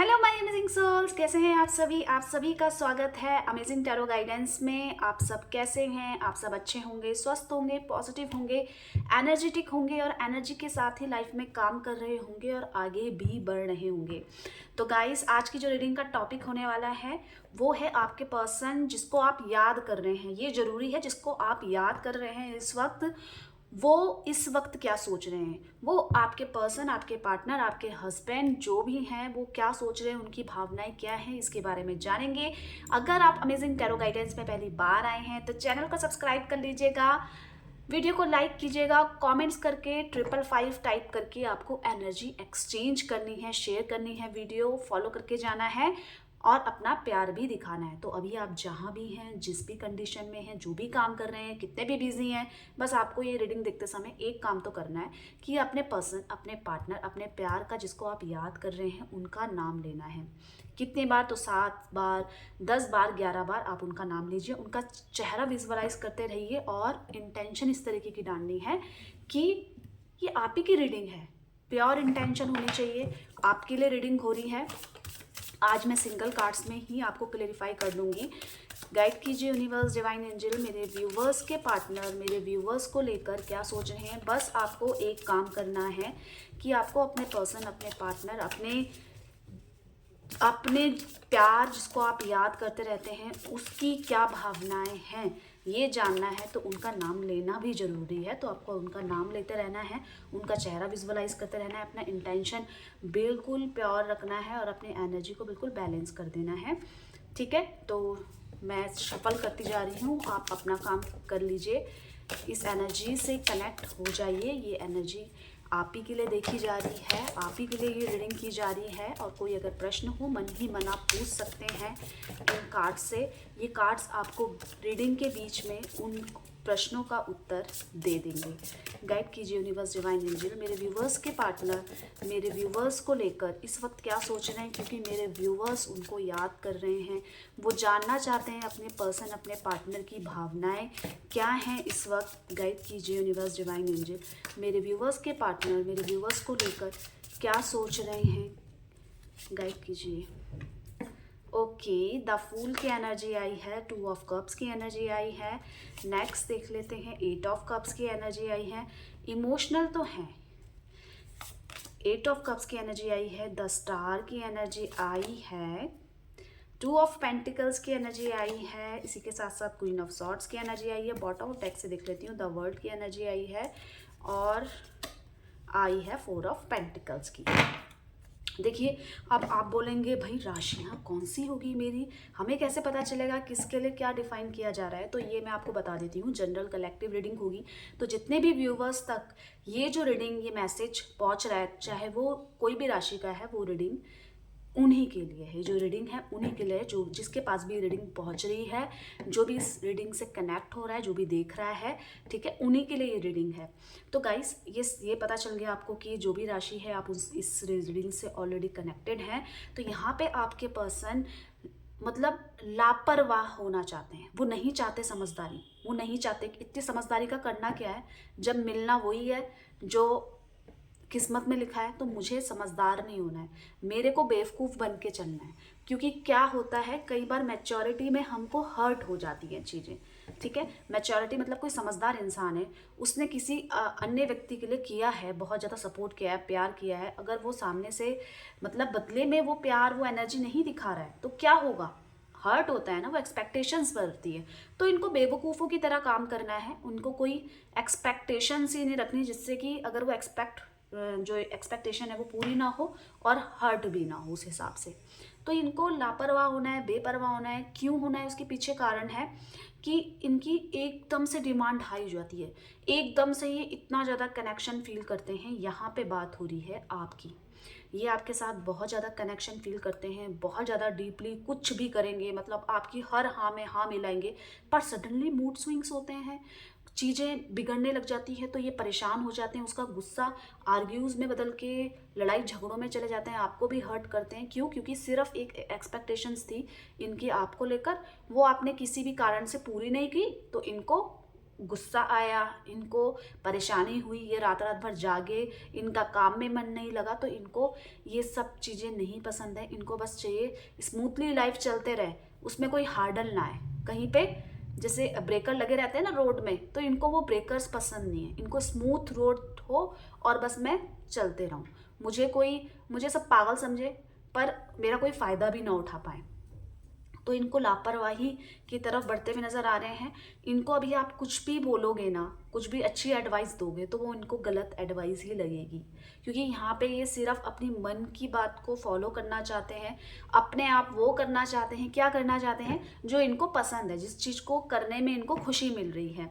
Hello my amazing souls, कैसे हैं आप सभी का स्वागत है अमेजिंग टैरो गाइडेंस में। आप सब कैसे हैं? आप सब अच्छे होंगे, स्वस्थ होंगे, पॉजिटिव होंगे, एनर्जेटिक होंगे और एनर्जी के साथ ही लाइफ में काम कर रहे होंगे और आगे भी बढ़ रहे होंगे। तो गाइस, आज की जो रीडिंग का टॉपिक होने वाला है वो है आपके पर्सन जिसको आप याद कर रहे हैं। ये जरूरी है, जिसको आप याद कर रहे हैं इस वक्त, वो इस वक्त क्या सोच रहे हैं, वो आपके पर्सन, आपके पार्टनर, आपके हस्बैंड जो भी हैं वो क्या सोच रहे हैं, उनकी भावनाएं क्या हैं, इसके बारे में जानेंगे। अगर आप अमेजिंग टैरो गाइडेंस में पहली बार आए हैं तो चैनल को सब्सक्राइब कर लीजिएगा, वीडियो को लाइक कीजिएगा, कमेंट्स करके 555 टाइप करके आपको एनर्जी एक्सचेंज करनी है, शेयर करनी है, वीडियो फॉलो करके जाना है और अपना प्यार भी दिखाना है। तो अभी आप जहाँ भी हैं, जिस भी कंडीशन में हैं, जो भी काम कर रहे हैं, कितने भी बिजी हैं, बस आपको ये रीडिंग देखते समय एक काम तो करना है कि अपने पर्सन, अपने पार्टनर, अपने प्यार का जिसको आप याद कर रहे हैं उनका नाम लेना है। कितने बार? तो 7 बार, 10 बार, 11 बार आप उनका नाम लीजिए, उनका चेहरा विजुअलाइज करते रहिए और इंटेंशन इस तरीके की डालनी है कि ये आप ही की रीडिंग है, प्योर इंटेंशन होनी चाहिए। आपके लिए रीडिंग हो रही है। आज मैं सिंगल कार्ड्स में ही आपको क्लेरिफाई कर दूंगी। गाइड कीजिए यूनिवर्स, डिवाइन एंजल, मेरे व्यूवर्स के पार्टनर, मेरे व्यूवर्स को लेकर क्या सोच रहे हैं। बस आपको एक काम करना है कि आपको अपने पर्सन, अपने पार्टनर, अपने अपने प्यार जिसको आप याद करते रहते हैं उसकी क्या भावनाएं हैं ये जानना है। तो उनका नाम लेना भी ज़रूरी है, तो आपको उनका नाम लेते रहना है, उनका चेहरा विजुअलाइज करते रहना है, अपना इंटेंशन बिल्कुल प्योर रखना है और अपनी एनर्जी को बिल्कुल बैलेंस कर देना है। ठीक है, तो मैं शफल करती जा रही हूँ, आप अपना काम कर लीजिए, इस एनर्जी से कनेक्ट हो जाइए। ये एनर्जी आप ही के लिए देखी जा रही है, आप ही के लिए ये रीडिंग की जा रही है। और कोई अगर प्रश्न हो, मन ही मन आप पूछ सकते हैं इन कार्ड्स से। ये कार्ड्स आपको रीडिंग के बीच में उन प्रश्नों का उत्तर दे देंगे। गाइड कीजिए यूनिवर्स, डिवाइन एंजल, मेरे व्यूवर्स के पार्टनर, मेरे व्यूवर्स को लेकर इस वक्त क्या सोच रहे हैं, क्योंकि मेरे व्यूवर्स उनको याद कर रहे हैं, वो जानना चाहते हैं अपने पर्सन, अपने पार्टनर की भावनाएं क्या हैं इस वक्त। गाइड कीजिए यूनिवर्स, डिवाइन एंजल, मेरे व्यूवर्स के पार्टनर, मेरे व्यूवर्स को लेकर क्या सोच रहे हैं। गाइड कीजिए। ओके, द फूल की एनर्जी आई है, 2 ऑफ कप्स की एनर्जी आई है। नेक्स्ट देख लेते हैं, 8 ऑफ कप्स की एनर्जी आई है। इमोशनल तो है, 8 ऑफ कप्स की एनर्जी आई है, द स्टार की एनर्जी आई है, 2 ऑफ पेंटिकल्स की एनर्जी आई है, इसी के साथ साथ क्वीन ऑफ सॉर्ड्स की एनर्जी आई है। बॉटम ऑफ डेक से देख लेती हूँ, द वर्ल्ड की एनर्जी आई है और आई है 4 ऑफ पेंटिकल्स की। देखिए, अब आप बोलेंगे भाई राशियाँ कौन सी होगी मेरी, हमें कैसे पता चलेगा किसके लिए क्या डिफाइन किया जा रहा है। तो ये मैं आपको बता देती हूँ, जनरल कलेक्टिव रीडिंग होगी। तो जितने भी व्यूवर्स तक ये जो रीडिंग, ये मैसेज पहुँच रहा है, चाहे वो कोई भी राशि का है, वो रीडिंग उन्हीं के लिए है। जो रीडिंग है उन्हीं के लिए है, जो जिसके पास भी रीडिंग पहुंच रही है, जो भी इस रीडिंग से कनेक्ट हो रहा है, जो भी देख रहा है, ठीक है, उन्हीं के लिए ये रीडिंग है। तो गाइस, ये पता चल गया आपको कि जो भी राशि है आप इस रीडिंग से ऑलरेडी कनेक्टेड हैं। तो यहाँ पे आपके पर्सन मतलब लापरवाह होना चाहते हैं, वो नहीं चाहते समझदारी, वो नहीं चाहते कि इतनी समझदारी का करना क्या है जब मिलना वही है जो किस्मत में लिखा है। तो मुझे समझदार नहीं होना है, मेरे को बेवकूफ़ बन के चलना है। क्योंकि क्या होता है, कई बार मैच्योरिटी में हमको हर्ट हो जाती हैं चीज़ें। ठीक है, मैच्योरिटी मतलब कोई समझदार इंसान है, उसने किसी अन्य व्यक्ति के लिए किया है, बहुत ज़्यादा सपोर्ट किया है, प्यार किया है, अगर वो सामने से मतलब बदले में वो प्यार, वो एनर्जी नहीं दिखा रहा है तो क्या होगा, हर्ट होता है ना, वो एक्सपेक्टेशंस बढ़ती है। तो इनको बेवकूफ़ों की तरह काम करना है, उनको कोई एक्सपेक्टेशंस ही नहीं रखनी जिससे कि अगर वो जो एक्सपेक्टेशन है वो पूरी ना हो और हर्ट भी ना हो उस हिसाब से। तो इनको लापरवाह होना है, बेपरवाह होना है। क्यों होना है, उसके पीछे कारण है कि इनकी एकदम से डिमांड हाई हो जाती है, एकदम से ये इतना ज़्यादा कनेक्शन फील करते हैं। यहाँ पे बात हो रही है आपकी, ये आपके साथ बहुत ज़्यादा कनेक्शन फील करते हैं, बहुत ज़्यादा डीपली कुछ भी करेंगे, मतलब आपकी हर हाँ में हाँ मिलाएंगे। पर सडनली मूड स्विंग्स होते हैं, चीज़ें बिगड़ने लग जाती है तो ये परेशान हो जाते हैं, उसका गुस्सा आर्ग्यूज़ में बदल के लड़ाई झगड़ों में चले जाते हैं, आपको भी हर्ट करते हैं। क्यों? क्योंकि सिर्फ एक एक्सपेक्टेशंस थी इनकी आपको लेकर, वो आपने किसी भी कारण से पूरी नहीं की तो इनको गुस्सा आया, इनको परेशानी हुई, ये रात रात भर जागे, इनका काम में मन नहीं लगा, तो इनको ये सब चीज़ें नहीं पसंद है। इनको बस चाहिए स्मूथली लाइफ चलते रहे, उसमें कोई हार्डल ना आए कहीं पे। जैसे ब्रेकर लगे रहते हैं ना रोड में, तो इनको वो ब्रेकर्स पसंद नहीं है। इनको स्मूथ रोड हो और बस मैं चलते रहूं, मुझे सब पागल समझे पर मेरा कोई फ़ायदा भी ना उठा पाए। तो इनको लापरवाही की तरफ बढ़ते हुए नज़र आ रहे हैं। इनको अभी आप कुछ भी बोलोगे ना, कुछ भी अच्छी एडवाइस दोगे, तो वो इनको गलत एडवाइस ही लगेगी, क्योंकि यहाँ पे ये सिर्फ अपनी मन की बात को फॉलो करना चाहते हैं। अपने आप वो करना चाहते हैं, क्या करना चाहते हैं, जो इनको पसंद है, जिस चीज़ को करने में इनको खुशी मिल रही है।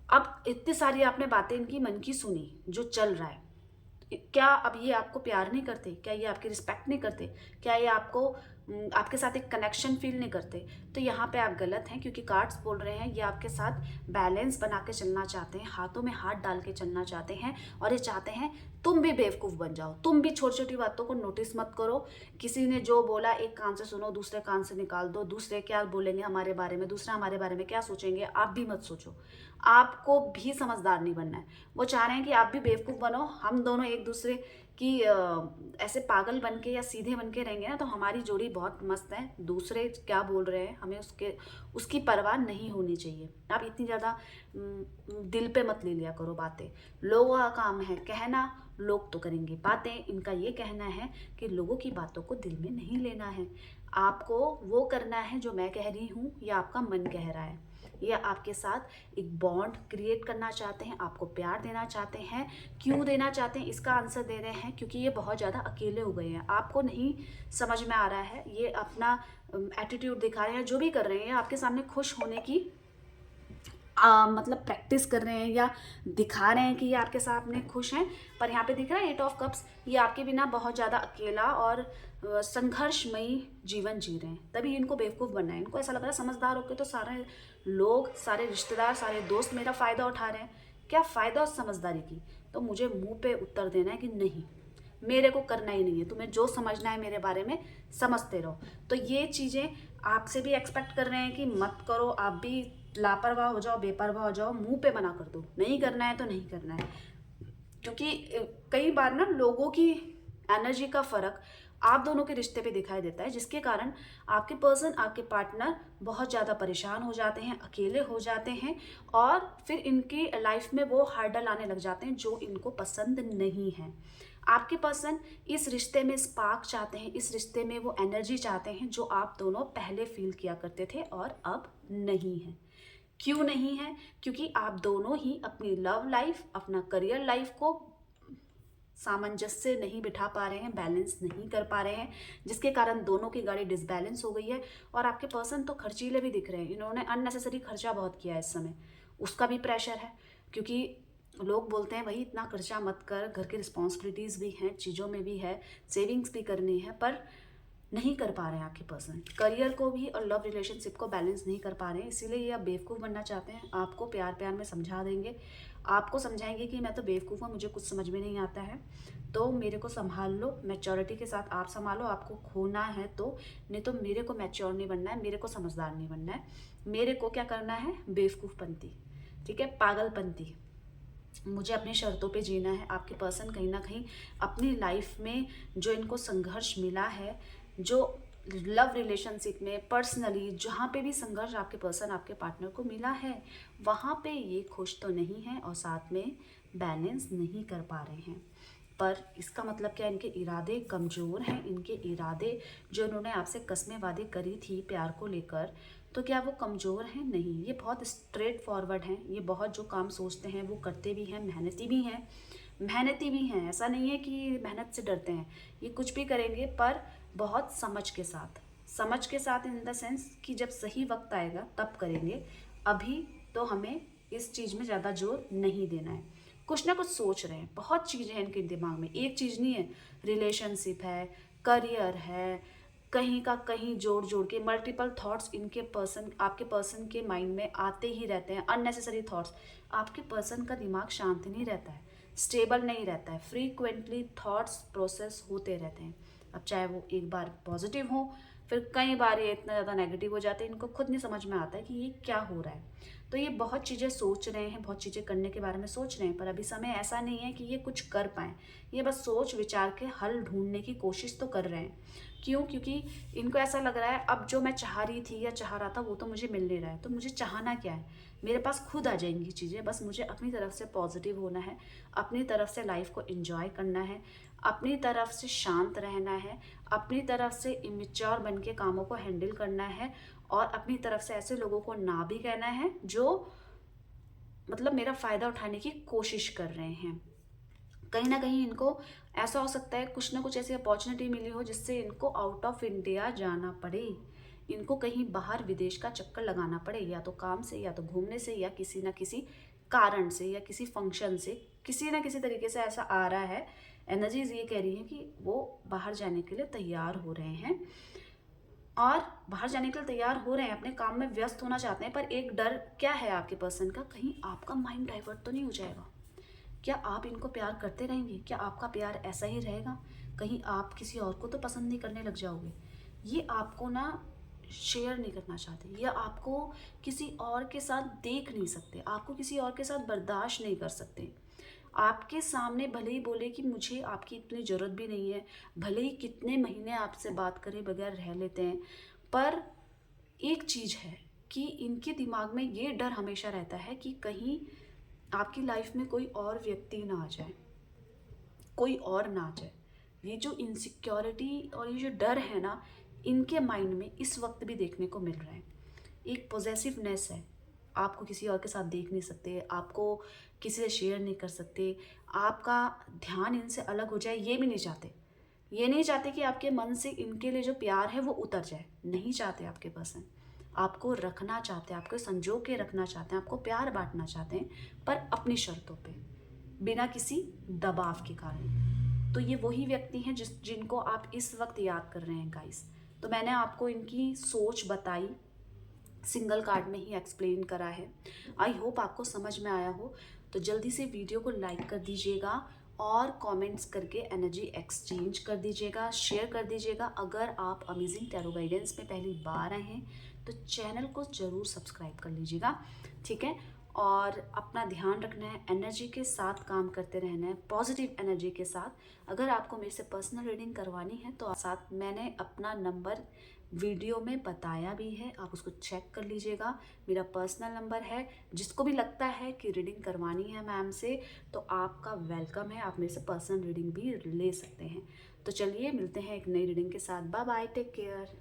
अब इतनी सारी आपने बातें इनकी मन की सुनी, जो चल रहा है, क्या अब ये आपको प्यार नहीं करते? क्या ये आपकी रिस्पेक्ट नहीं करते? क्या ये आपके साथ एक कनेक्शन फील नहीं करते? तो यहाँ पे आप गलत हैं, क्योंकि कार्ड्स बोल रहे हैं ये आपके साथ बैलेंस बना के चलना चाहते हैं, हाथों में हाथ डाल के चलना चाहते हैं, और ये चाहते हैं तुम भी बेवकूफ़ बन जाओ, तुम भी छोटी छोटी बातों को नोटिस मत करो। किसी ने जो बोला एक कान से सुनो, दूसरे कान से निकाल दो। दूसरे क्या बोलेंगे हमारे बारे में, दूसरा हमारे बारे में क्या सोचेंगे, आप भी मत सोचो। आपको भी समझदार नहीं बनना है। वो चाह रहे हैं कि आप भी बेवकूफ़ बनो, हम दोनों एक दूसरे की ऐसे पागल बन के या सीधे बन के रहेंगे ना, तो हमारी जोड़ी बहुत मस्त है। दूसरे क्या बोल रहे हैं हमें उसकी परवाह नहीं होनी चाहिए। आप इतनी ज़्यादा दिल पे मत ले लिया करो बातें। लोगों का काम है कहना, लोग तो करेंगे बातें। इनका ये कहना है कि लोगों की बातों को दिल में नहीं लेना है, आपको वो करना है जो मैं कह रही हूँ या आपका मन कह रहा है। या आपके साथ एक बॉन्ड क्रिएट करना चाहते हैं, आपको प्यार देना चाहते हैं। क्यों देना चाहते हैं इसका आंसर दे रहे हैं, क्योंकि ये बहुत ज़्यादा अकेले हो गए हैं। आपको नहीं समझ में आ रहा है, ये अपना एटीट्यूड दिखा रहे हैं, जो भी कर रहे हैं आपके सामने खुश होने की मतलब प्रैक्टिस कर रहे हैं, या दिखा रहे हैं कि ये आपके सामने खुश हैं। पर यहाँ पे दिख रहा है 8 ऑफ कप्स, ये आपके बिना बहुत ज़्यादा अकेला और संघर्षमयी जीवन जी रहे हैं। तभी इनको बेवकूफ़ बनना है। इनको ऐसा लग रहा है समझदार होकर तो सारे लोग, सारे रिश्तेदार, सारे दोस्त मेरा फ़ायदा उठा रहे हैं। क्या फ़ायदा उस समझदारी की? तो मुझे मुंह पे उत्तर देना है कि नहीं, मेरे को करना ही नहीं है। तुम्हें जो समझना है मेरे बारे में समझते रहो। तो ये चीज़ें आपसे भी एक्सपेक्ट कर रहे हैं कि मत करो, आप भी लापरवाह हो जाओ, बेपरवाह हो जाओ, मुंह पे मना कर दो, नहीं करना है तो नहीं करना है। क्योंकि कई बार ना लोगों की एनर्जी का फ़र्क आप दोनों के रिश्ते पे दिखाई देता है, जिसके कारण आपके पर्सन, आपके पार्टनर बहुत ज़्यादा परेशान हो जाते हैं, अकेले हो जाते हैं, और फिर इनकी लाइफ में वो हर्डल आने लग जाते हैं जो इनको पसंद नहीं है। आपके पर्सन इस रिश्ते में स्पार्क चाहते हैं, इस रिश्ते में वो एनर्जी चाहते हैं जो आप दोनों पहले फील किया करते थे और अब नहीं है। क्यों नहीं है? क्योंकि आप दोनों ही अपनी लव लाइफ, अपना करियर लाइफ को सामंजस्य नहीं बिठा पा रहे हैं, बैलेंस नहीं कर पा रहे हैं, जिसके कारण दोनों की गाड़ी डिसबैलेंस हो गई है। और आपके पर्सन तो खर्चीले भी दिख रहे हैं, इन्होंने अननेसेसरी खर्चा बहुत किया है इस समय, उसका भी प्रेशर है। क्योंकि लोग बोलते हैं भाई इतना खर्चा मत कर, घर की रिस्पॉन्सिबिलिटीज़ भी हैं, चीज़ों में भी है, सेविंग्स भी करनी है, पर नहीं कर पा रहे हैं आपके पर्सन। करियर को भी और लव रिलेशनशिप को बैलेंस नहीं कर पा रहे हैं, इसीलिए ये आप बेवकूफ़ बनना चाहते हैं। आपको प्यार प्यार में समझा देंगे, आपको समझाएंगे कि मैं तो बेवकूफ़ हूँ, मुझे कुछ समझ में नहीं आता है, तो मेरे को संभाल लो, मैच्योरिटी के साथ आप संभालो। आपको खोना है तो, नहीं तो मेरे को मैच्योर नहीं बनना है, मेरे को समझदार नहीं बनना है, मेरे को क्या करना है, बेवकूफ़पंती, ठीक है, पागलपंती। मुझे अपनी शर्तों पे जीना है। आपके पर्सन कहीं ना कहीं अपनी लाइफ में जो इनको संघर्ष मिला है, जो लव रिलेशनशिप में, पर्सनली जहाँ पे भी संघर्ष आपके पर्सन, आपके पार्टनर को मिला है, वहाँ पे ये खुश तो नहीं है और साथ में बैलेंस नहीं कर पा रहे हैं। पर इसका मतलब क्या, इनके इरादे कमज़ोर हैं। इनके इरादे जो इन्होंने आपसे कस्में वादे करी थी प्यार को लेकर, तो क्या वो कमज़ोर हैं? नहीं, ये बहुत स्ट्रेट फॉरवर्ड हैं। ये बहुत जो काम सोचते हैं वो करते भी हैं, मेहनती भी हैं, मेहनती भी हैं। ऐसा नहीं है कि मेहनत से डरते हैं, ये कुछ भी करेंगे पर बहुत समझ के साथ इन द सेंस कि जब सही वक्त आएगा तब करेंगे। अभी तो हमें इस चीज़ में ज़्यादा जोर नहीं देना है। कुछ ना कुछ सोच रहे हैं, बहुत चीज़ें हैं इनके दिमाग में, एक चीज़ नहीं है। रिलेशनशिप है, करियर है, कहीं का कहीं जोड़ जोड़ के मल्टीपल थॉट्स इनके पर्सन, आपके पर्सन के माइंड में आते ही रहते हैं, अननेसेसरी थॉट्स। आपके पर्सन का दिमाग शांत नहीं रहता है, स्टेबल नहीं रहता है, फ्रीक्वेंटली थॉट्स प्रोसेस होते रहते हैं। अब चाहे वो एक बार पॉजिटिव हो, फिर कई बार ये इतना ज़्यादा नेगेटिव हो जाते हैं, इनको खुद नहीं समझ में आता है कि ये क्या हो रहा है। तो ये बहुत चीज़ें सोच रहे हैं, बहुत चीज़ें करने के बारे में सोच रहे हैं, पर अभी समय ऐसा नहीं है कि ये कुछ कर पाएँ। ये बस सोच विचार के हल ढूँढने की कोशिश तो कर रहे हैं। क्यों? क्योंकि इनको ऐसा लग रहा है अब जो मैं चाह रही थी या चाह रहा था वो तो मुझे मिल नहीं रहा है, तो मुझे चाहना क्या है? मेरे पास खुद आ जाएँगी चीज़ें, बस मुझे अपनी तरफ से पॉज़िटिव होना है, अपनी तरफ से लाइफ़ को एन्जॉय करना है, अपनी तरफ से शांत रहना है, अपनी तरफ से इमैच्योर बन के कामों को हैंडल करना है और अपनी तरफ से ऐसे लोगों को ना भी कहना है जो मतलब मेरा फ़ायदा उठाने की कोशिश कर रहे हैं। कहीं न कहीं इनको ऐसा हो सकता है कुछ ना कुछ ऐसी अपॉर्च्युनिटी मिली हो जिससे इनको आउट ऑफ इंडिया जाना पड़े। इनको कहीं बाहर विदेश का चक्कर लगाना पड़े, या तो काम से, या तो घूमने से, या किसी न किसी कारण से, या किसी फंक्शन से, किसी न किसी तरीके से ऐसा आ रहा है। एनर्जीज़ ये कह रही हैं कि वो बाहर जाने के लिए तैयार हो रहे हैं और बाहर जाने के लिए तैयार हो रहे हैं, अपने काम में व्यस्त होना चाहते हैं, पर एक डर क्या है आपके पर्सन का, कहीं आपका माइंड डाइवर्ट तो नहीं हो जाएगा? क्या आप इनको प्यार करते रहेंगे? क्या आपका प्यार ऐसा ही रहेगा? कहीं आप किसी और को तो पसंद नहीं करने लग जाओगे? ये आपको ना शेयर नहीं करना चाहते, या आपको किसी और के साथ देख नहीं सकते, आपको किसी और के साथ बर्दाश्त नहीं कर सकते। आपके सामने भले ही बोले कि मुझे आपकी इतनी ज़रूरत भी नहीं है, भले ही कितने महीने आपसे बात करे बगैर रह लेते हैं, पर एक चीज़ है कि इनके दिमाग में ये डर हमेशा रहता है कि कहीं आपकी लाइफ में कोई और व्यक्ति ना आ जाए, कोई और ना आ जाए। ये जो इनसिक्योरिटी और ये जो डर है ना, इनके माइंड में इस वक्त भी देखने को मिल रहा है। एक पॉजेसिवनेस है, आपको किसी और के साथ देख नहीं सकते, आपको किसी से शेयर नहीं कर सकते, आपका ध्यान इनसे अलग हो जाए ये भी नहीं चाहते। ये नहीं चाहते कि आपके मन से इनके लिए जो प्यार है वो उतर जाए, नहीं चाहते आपके पर्सन। आपको रखना चाहते हैं, आपको संजो के रखना चाहते हैं, आपको प्यार बाँटना चाहते हैं, पर अपनी शर्तों पे, बिना किसी दबाव के कारण। तो ये वही व्यक्ति हैं जिनको आप इस वक़्त याद कर रहे हैं गाइस। तो मैंने आपको इनकी सोच बताई, सिंगल कार्ड में ही एक्सप्लेन करा है। आई होप आपको समझ में आया हो। तो जल्दी से वीडियो को लाइक कर दीजिएगा और कमेंट्स करके एनर्जी एक्सचेंज कर दीजिएगा, शेयर कर दीजिएगा। अगर आप अमेजिंग टैरो गाइडेंस में पहली बार आए हैं तो चैनल को ज़रूर सब्सक्राइब कर लीजिएगा, ठीक है? और अपना ध्यान रखना है, एनर्जी के साथ काम करते रहना है, पॉजिटिव एनर्जी के साथ। अगर आपको मेरे से पर्सनल रीडिंग करवानी है तो साथ मैंने अपना नंबर वीडियो में बताया भी है, आप उसको चेक कर लीजिएगा। मेरा पर्सनल नंबर है। जिसको भी लगता है कि रीडिंग करवानी है मैम से तो आपका वेलकम है, आप मेरे से पर्सनल रीडिंग भी ले सकते हैं। तो चलिए मिलते हैं एक नई रीडिंग के साथ। Bye bye, take care.